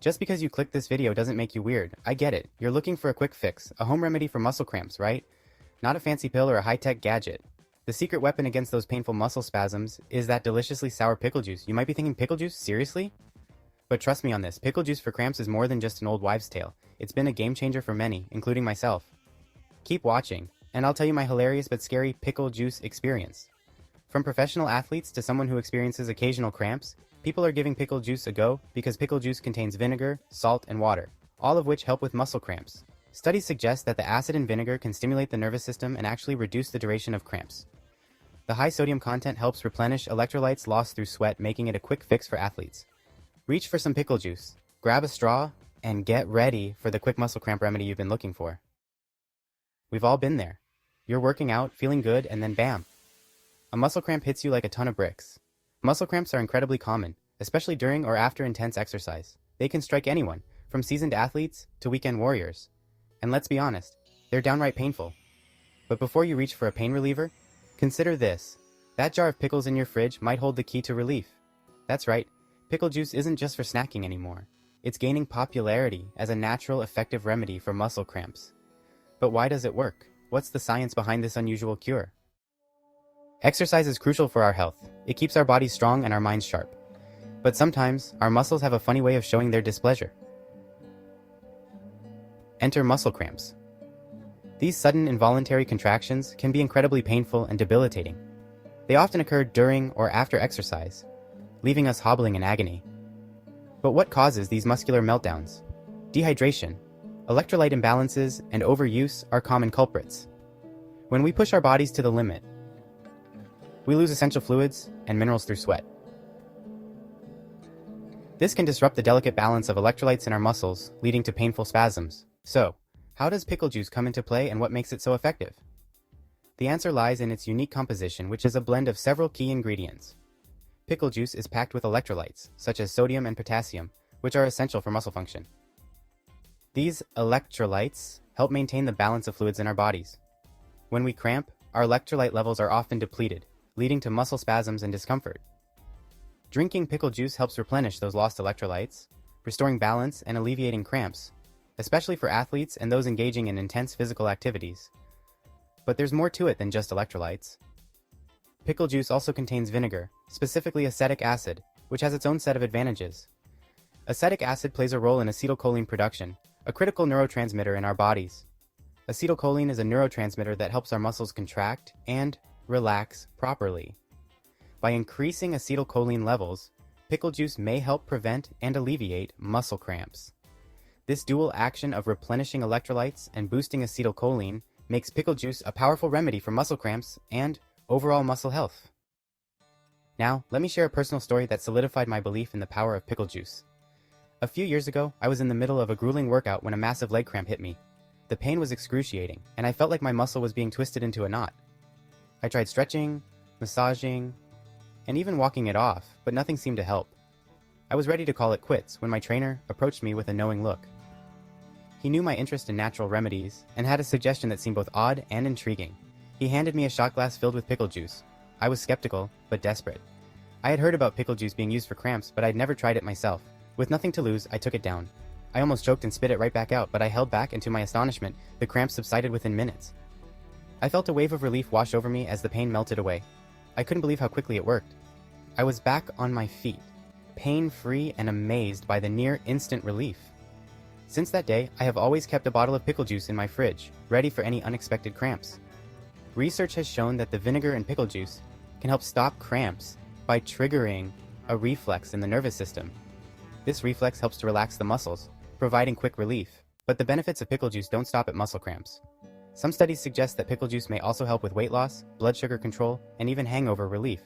Just because you clicked this video doesn't make you weird. I get it. You're looking for a quick fix, a home remedy for muscle cramps, right? Not a fancy pill or a high-tech gadget. The secret weapon against those painful muscle spasms is that deliciously sour pickle juice. You might be thinking, pickle juice? Seriously? But trust me on this, pickle juice for cramps is more than just an old wives' tale. It's been a game changer for many, including myself. Keep watching, and I'll tell you my hilarious but scary pickle juice experience. From professional athletes to someone who experiences occasional cramps, people are giving pickle juice a go because pickle juice contains vinegar, salt, and water, all of which help with muscle cramps. Studies suggest that the acid in vinegar can stimulate the nervous system and actually reduce the duration of cramps. The high sodium content helps replenish electrolytes lost through sweat, making it a quick fix for athletes. Reach for some pickle juice, grab a straw, and get ready for the quick muscle cramp remedy you've been looking for. We've all been there. You're working out, feeling good, and then bam! A muscle cramp hits you like a ton of bricks. Muscle cramps are incredibly common, especially during or after intense exercise. They can strike anyone, from seasoned athletes to weekend warriors. And let's be honest, they're downright painful. But before you reach for a pain reliever, consider this. That jar of pickles in your fridge might hold the key to relief. That's right, pickle juice isn't just for snacking anymore. It's gaining popularity as a natural, effective remedy for muscle cramps. But why does it work? What's the science behind this unusual cure? Exercise is crucial for our health. It keeps our bodies strong and our minds sharp. But sometimes, our muscles have a funny way of showing their displeasure. Enter muscle cramps. These sudden involuntary contractions can be incredibly painful and debilitating. They often occur during or after exercise, leaving us hobbling in agony. But what causes these muscular meltdowns? Dehydration, electrolyte imbalances, and overuse are common culprits. When we push our bodies to the limit, we lose essential fluids and minerals through sweat. This can disrupt the delicate balance of electrolytes in our muscles, leading to painful spasms. So, how does pickle juice come into play and what makes it so effective? The answer lies in its unique composition, which is a blend of several key ingredients. Pickle juice is packed with electrolytes, such as sodium and potassium, which are essential for muscle function. These electrolytes help maintain the balance of fluids in our bodies. When we cramp, our electrolyte levels are often depleted, leading to muscle spasms and discomfort. Drinking pickle juice helps replenish those lost electrolytes, restoring balance and alleviating cramps, especially for athletes and those engaging in intense physical activities. But there's more to it than just electrolytes. Pickle juice also contains vinegar, specifically acetic acid, which has its own set of advantages. Acetic acid plays a role in acetylcholine production, a critical neurotransmitter in our bodies. Acetylcholine is a neurotransmitter that helps our muscles contract and relax properly. By increasing acetylcholine levels, pickle juice may help prevent and alleviate muscle cramps. This dual action of replenishing electrolytes and boosting acetylcholine makes pickle juice a powerful remedy for muscle cramps and overall muscle health. Now, let me share a personal story that solidified my belief in the power of pickle juice. A few years ago, I was in the middle of a grueling workout when a massive leg cramp hit me. The pain was excruciating, and I felt like my muscle was being twisted into a knot. I tried stretching, massaging, and even walking it off, but nothing seemed to help. I was ready to call it quits when my trainer approached me with a knowing look. He knew my interest in natural remedies and had a suggestion that seemed both odd and intriguing. He handed me a shot glass filled with pickle juice. I was skeptical, but desperate. I had heard about pickle juice being used for cramps, but I'd never tried it myself. With nothing to lose, I took it down. I almost choked and spit it right back out, but I held back, and to my astonishment, the cramps subsided within minutes. I felt a wave of relief wash over me as the pain melted away. I couldn't believe how quickly it worked. I was back on my feet, pain-free and amazed by the near-instant relief. Since that day, I have always kept a bottle of pickle juice in my fridge, ready for any unexpected cramps. Research has shown that the vinegar in pickle juice can help stop cramps by triggering a reflex in the nervous system. This reflex helps to relax the muscles, providing quick relief. But the benefits of pickle juice don't stop at muscle cramps. Some studies suggest that pickle juice may also help with weight loss, blood sugar control, and even hangover relief.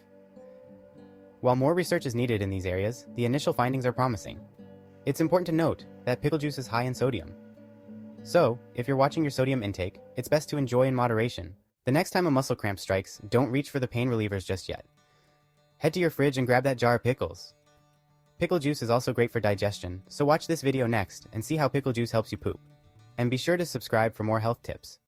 While more research is needed in these areas, the initial findings are promising. It's important to note that pickle juice is high in sodium. So, if you're watching your sodium intake, it's best to enjoy in moderation. The next time a muscle cramp strikes, don't reach for the pain relievers just yet. Head to your fridge and grab that jar of pickles. Pickle juice is also great for digestion, so watch this video next and see how pickle juice helps you poop. And be sure to subscribe for more health tips.